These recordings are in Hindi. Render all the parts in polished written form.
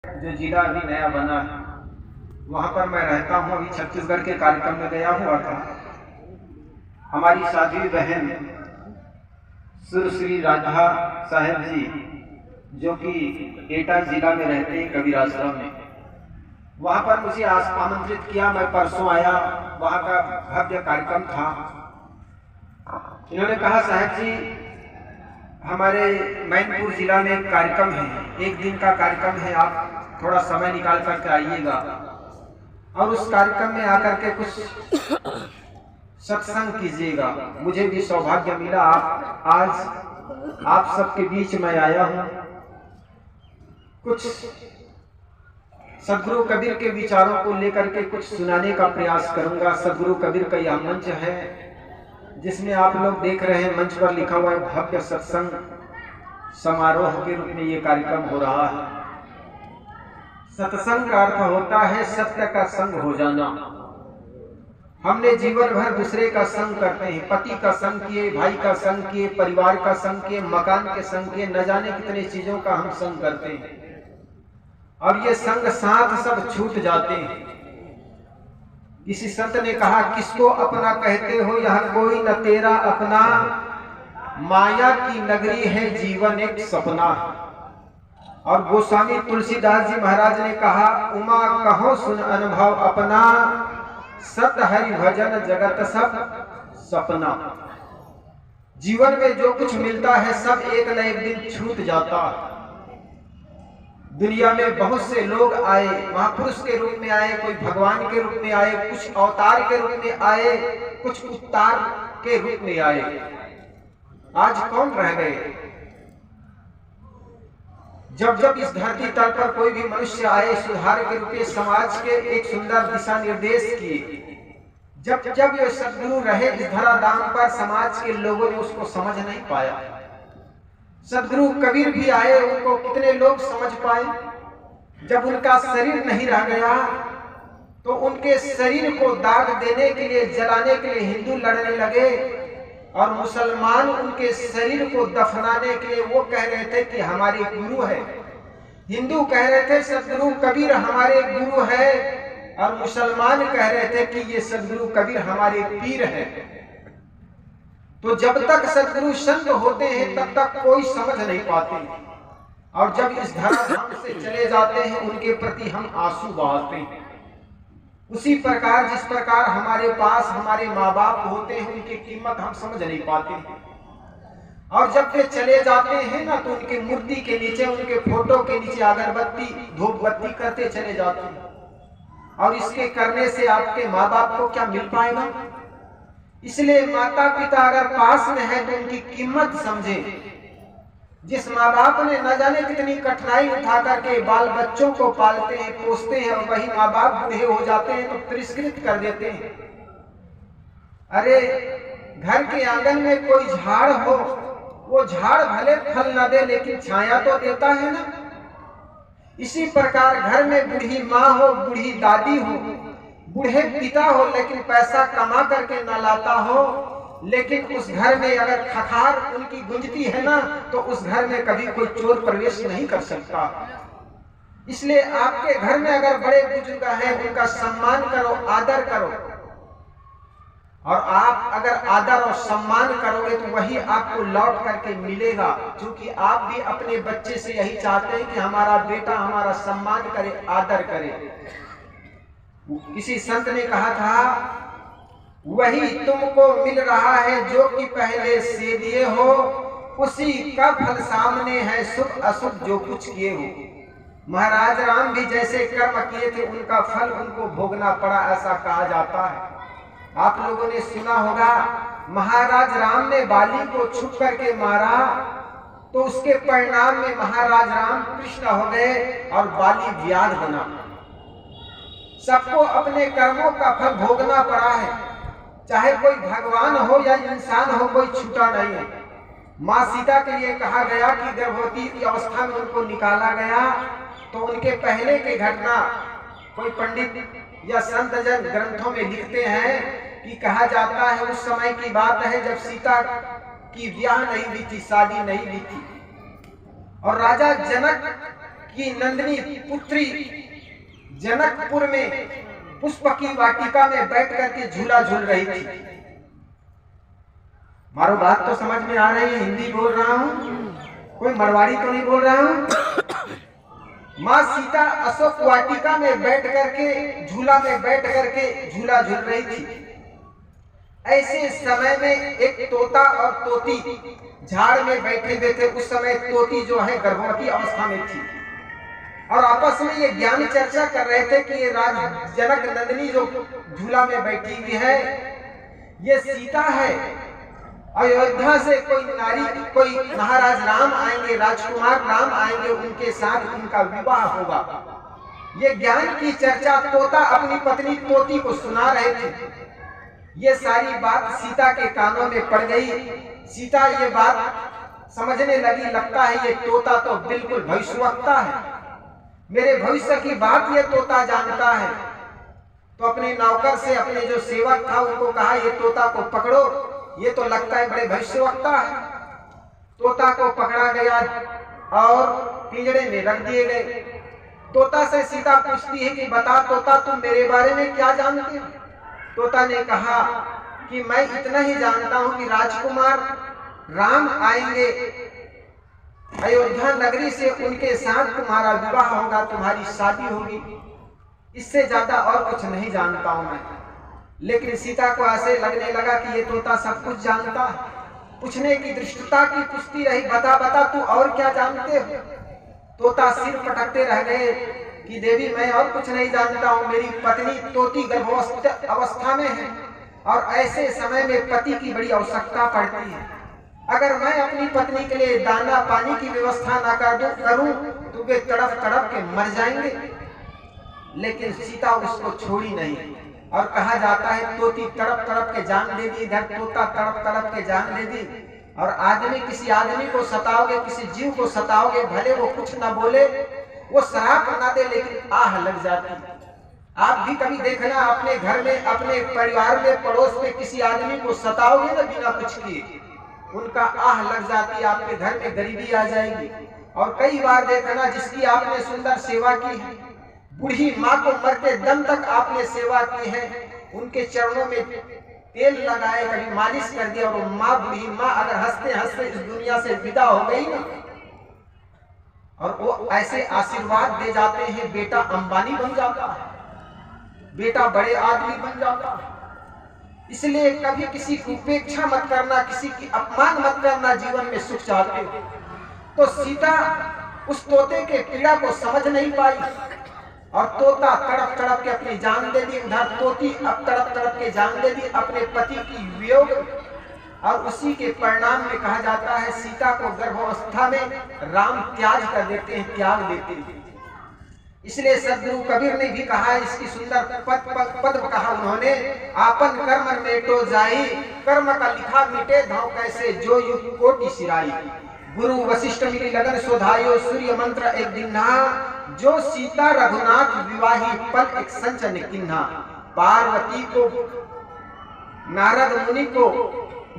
जो जिला अभी नया बना है वहाँ पर मैं रहता हूँ। अभी छत्तीसगढ़ के कार्यक्रम में गया हुआ था। हमारी साध्वी बहन सुश्री राधा साहेब जी जो कि एटा जिला में रहते हैं कबीर आश्रम में, वहाँ पर मुझे आमंत्रित किया। मैं परसों आया, वहाँ का भव्य कार्यक्रम था। इन्होंने कहा साहब जी हमारे मैनपुर जिला में एक कार्यक्रम है, एक दिन का कार्यक्रम है, आप थोड़ा समय निकाल करके आइएगा और उस कार्यक्रम में आकर के कुछ सत्संग कीजिएगा। मुझे भी सौभाग्य मिला, आज आप सबके बीच में आया हूँ। कुछ सदगुरु कबीर के विचारों को लेकर के कुछ सुनाने का प्रयास करूंगा। सदगुरु कबीर का यह मंच है जिसमें आप लोग देख रहे हैं, मंच पर लिखा हुआ है भव्य सत्संग समारोह के रूप में ये कार्यक्रम हो रहा है। सत्संग का अर्थ होता है सत्य का संग हो जाना। हमने जीवन भर दूसरे का संग करते हैं, पति का संग किए, भाई का संग किए, परिवार का संग किए, मकान के संग किए, न जाने कितने चीजों का हम संग करते हैं और ये संग साथ सब छूट जाते हैं। किसी संत ने कहा किसको अपना कहते हो, यह कोई न तेरा अपना, माया की नगरी है जीवन एक सपना। और गोस्वामी तुलसीदास जी महाराज ने कहा उमा कहो सुन अनुभव अपना, सत हरि भजन जगत सब सपना। जीवन में जो कुछ मिलता है सब एक न एक दिन छूट जाता है। दुनिया में बहुत से लोग आए, महापुरुष के रूप में आए, कोई भगवान के रूप में आए, कुछ अवतार के रूप में आए, कुछ उतार के रूप में आए। आज कौन रह गए? जब जब इस धरती तल पर कोई भी मनुष्य आए, सुधार के रूप में समाज के एक सुंदर दिशा निर्देश किए। जब जब ये सदगुरु रहे इस धराधाम पर, समाज के लोगों ने उसको समझ नहीं पाया। सदगुरु कबीर भी आए, उनको कितने लोग समझ पाए? जब उनका शरीर नहीं रह गया तो उनके शरीर को दाग देने के लिए, जलाने के लिए हिंदू लड़ने लगे और मुसलमान उनके शरीर को दफनाने के लिए वो कह रहे थे कि हमारे गुरु है। हिंदू कह रहे थे सदगुरु कबीर हमारे गुरु है और मुसलमान कह रहे थे कि ये सदगुरु कबीर हमारे पीर है। तो जब तक सदगुरु संत होते हैं तब तक कोई समझ नहीं पाते और जब इस धराधाम से चले जाते हैं उनके प्रति हम आंसू बहाते हैं। उसी प्रकार जिस प्रकार हमारे पास हमारे माँ बाप होते हैं उनकी कीमत हम समझ नहीं पाते हैं और जब वे चले जाते हैं ना तो उनके मूर्ति के नीचे, उनके फोटो के नीचे अगरबत्ती धूप बत्ती करते चले जाते हैं। और इसके करने से आपके माँ बाप को क्या मिल पाएगा? इसलिए माता पिता अगर पास में है तो उनकी कीमत समझे। जिस माँ बाप ने न जाने कितनी कठिनाई उठा करके बाल बच्चों को पालते हैं, पोसते हैं और वही माँ बाप बूढ़े हो जाते हैं तो तिरस्कृत कर देते हैं। अरे घर के आंगन में कोई झाड़ हो, वो झाड़ भले फल न दे लेकिन छाया तो देता है ना। इसी प्रकार घर में बूढ़ी माँ हो, बूढ़ी दादी हो, बूढ़े पिता हो लेकिन पैसा कमा करके न लाता हो, लेकिन उस घर में अगर खखार उनकी गुंजती है ना तो उस घर में कभी कोई चोर प्रवेश नहीं कर सकता। इसलिए आपके घर में अगर बड़े बुजुर्ग हैं उनका सम्मान करो, आदर करो। और आप अगर आदर और सम्मान करोगे तो वही आपको लौट करके मिलेगा, क्योंकि आप भी अपने बच्चे से यही चाहते हैं कि हमारा बेटा हमारा सम्मान करे, आदर करे। किसी संत ने कहा था वही तुमको मिल रहा है जो कि पहले से दिए हो, उसी का फल सामने है शुभ अशुभ जो कुछ किए हो। महाराज राम भी जैसे कर्म किए थे उनका फल उनको भोगना पड़ा, ऐसा कहा जाता है। आप लोगों ने सुना होगा महाराज राम ने बाली को छुप करके मारा तो उसके परिणाम में महाराज राम कृष्ण हो गए और बाली व्याध बना। सबको अपने कर्मों का फल भोगना पड़ा है, चाहे कोई भगवान हो या इंसान हो, कोई छूटा नहीं है। माँ सीता के लिए कहा गया कि गर्भवती की अवस्था में उनको निकाला गया तो उनके पहले की घटना कोई पंडित या संत जन ग्रंथों में लिखते हैं कि कहा जाता है उस समय की बात है जब सीता की ब्याह नहीं हुई थी, शादी नहीं हुई थी और राजा जनक कि नंदिनी पुत्री जनकपुर में पुष्प की वाटिका में बैठ करके झूला झूल रही थी। मारो बात तो समझ में आ रही है, हिंदी बोल रहा हूँ, कोई मरवाड़ी तो नहीं बोल रहा हूँ। माँ सीता अशोक वाटिका में बैठ करके झूला में बैठ करके झूला झूल रही थी। ऐसे समय में एक तोता और तोती झाड़ में बैठे हुए थे। उस समय तोती जो है गर्भवती अवस्था में थी और आपस में ये ज्ञान चर्चा कर रहे थे कि ये राज जनक नंदिनी जो झूला में बैठी हुई है ये सीता है। अयोध्या से कोई नारी, कोई महाराज राम आएंगे, राजकुमार राम आएंगे, उनके साथ उनका विवाह होगा। ये ज्ञान की चर्चा तोता अपनी पत्नी तोती को सुना रहे थे। ये सारी बात सीता के कानों में पड़ गई। सीता ये बात समझने लगी, लगता है ये तोता तो बिल्कुल भविष्यवक्ता है, मेरे भविष्य की बात ये तोता जानता है। तो अपने नौकर से, अपने जो सेवक था उनको कहा ये तोता को पकड़ो, ये तो लगता है बड़े भविष्यवक्ता है। तोता को पकड़ा गया और पिंजरे में रख दिए गए। तोता से सीता पूछती है कि बता तोता, तुम मेरे बारे में क्या जानते हो? तोता ने कहा कि मैं इतना ही जानता हूं कि राजकुमार राम आएंगे अयोध्या नगरी से, उनके साथ तुम्हारा विवाह होगा, तुम्हारी शादी होगी। इससे ज्यादा और कुछ नहीं जानता हूं मैं। लेकिन सीता को ऐसे लगने लगा कि ये तोता सब कुछ जानता है। पूछने की दृष्टता की पूछती रही, बता बता तू और क्या जानते हो? तोता सिर पटकते रह गए कि देवी मैं और कुछ नहीं जानता हूँ, मेरी पत्नी तोती गर्भावस्था अवस्था में है और ऐसे समय में पति की बड़ी आवश्यकता पड़ती है। अगर मैं अपनी पत्नी के लिए दाना पानी की व्यवस्था ना करूं तो वे तड़प तड़प के मर जाएंगे। लेकिन सीता उसको छोड़ी नहीं और कहा जाता है तोती तड़प तड़प के जान दे दी, इधर तोता तड़प तड़प के जान दे दी। और आदमी, किसी आदमी को सताओगे, किसी जीव को सताओगे, भले वो कुछ ना बोले, वो शराब ना दे, लेकिन आह लग जाती। आप भी कभी देखना अपने घर में, अपने परिवार में, पड़ोस में किसी आदमी को सताओगे ना बिना कुछ किए, उनका आह लग जाती, आपके घर में गरीबी आ जाएगी। और कई बार देखना जिसकी आपने सुंदर सेवा की है, बूढ़ी माँ को मरते दम तक आपने सेवा की है, उनके चरणों में तेल लगाए, कभी मालिश कर दिया, और वो माँ, बूढ़ी माँ अगर हंसते हंसते इस दुनिया से विदा हो गई ना, और वो ऐसे आशीर्वाद दे जाते हैं, बेटा अंबानी बन जाता है, बेटा बड़े आदमी बन जाता है। इसलिए कभी किसी की उपेक्षा मत करना, किसी की अपमान मत करना, जीवन में सुख चाहते हो। तो सीता उस तोते के पीड़ा को समझ नहीं पाई और तोता तड़प तड़प के अपनी जान दे दी, उधर तोती अब तड़प तड़प के जान दे दी अपने पति की वियोग। और उसी के परिणाम में कहा जाता है सीता को गर्भावस्था में राम त्याग कर देते हैं, त्याग देते हैं। इसलिए सदगुरु कबीर ने भी कहा, इसकी सुंदर पद कहा उन्होंने, आपन कर्म मेटो जाई, कर्म का लिखा मिटे धाव कैसे, जो युग कोटि सिराई। गुरु वशिष्ठ मिली लगन सोधायो, सूर्य मंत्र एक दिन्हा, जो सीता रघुनाथ विवाही पल एक संचन किन्हा। पार्वती को नारद मुनि को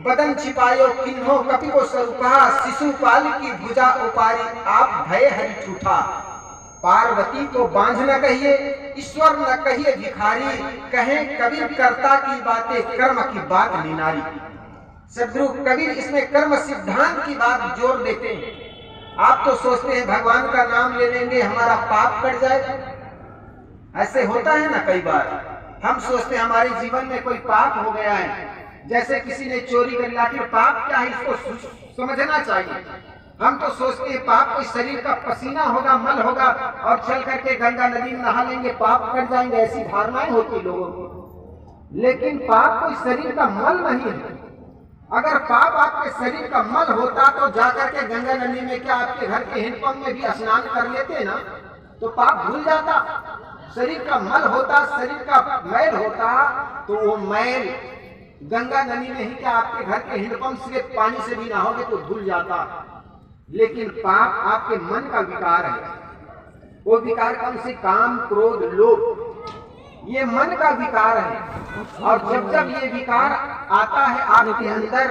बदन छिपायो किन्हो, कपि को स्वरूपा, शिशुपाल की भुजा उपारी, आप भय हरि ठूठा। पार्वती को बांझ न कहिए, ईश्वर न कहिए भिखारी, कहें कबीर कर्ता की बातें, कर्म की बात निनारी। सदगुरु कबीर इसमें कर्म सिद्धांत की बात जोर देते हैं। आप तो सोचते हैं भगवान का नाम ले लेंगे हमारा पाप कट जाएगा, ऐसे होता है ना। कई बार हम सोचते हैं हमारे जीवन में कोई पाप हो गया है, जैसे किसी ने चोरी कर लिया, फिर पाप क्या है इसको समझना चाहिए। हम तो सोचते हैं पाप कोई शरीर का पसीना होगा, मल होगा, और चल करके गंगा नदी में नहा लेंगे, पाप कट जाएंगे, ऐसी धारणाएं होती लोगों को। लेकिन पाप कोई शरीर का मल नहीं है। अगर पाप आपके शरीर का मल होता तो जाकर के गंगा नदी में, क्या आपके घर के हैंडपंप में भी स्नान कर लेते ना, तो पाप भूल जाता। शरीर का मल होता, शरीर का मैल होता, तो वो मैल गंगा नदी में ही क्या आपके घर के हैंडपंप से पानी से भी नहाओगे तो धुल जाता। लेकिन पाप आपके मन का विकार है। वो विकार कौन से? काम, क्रोध, लोभ, ये मन का विकार है। और जब जब ये विकार आता है आपके अंदर,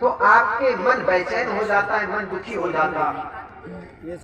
तो आपके मन बेचैन हो जाता है, मन दुखी हो जाता है।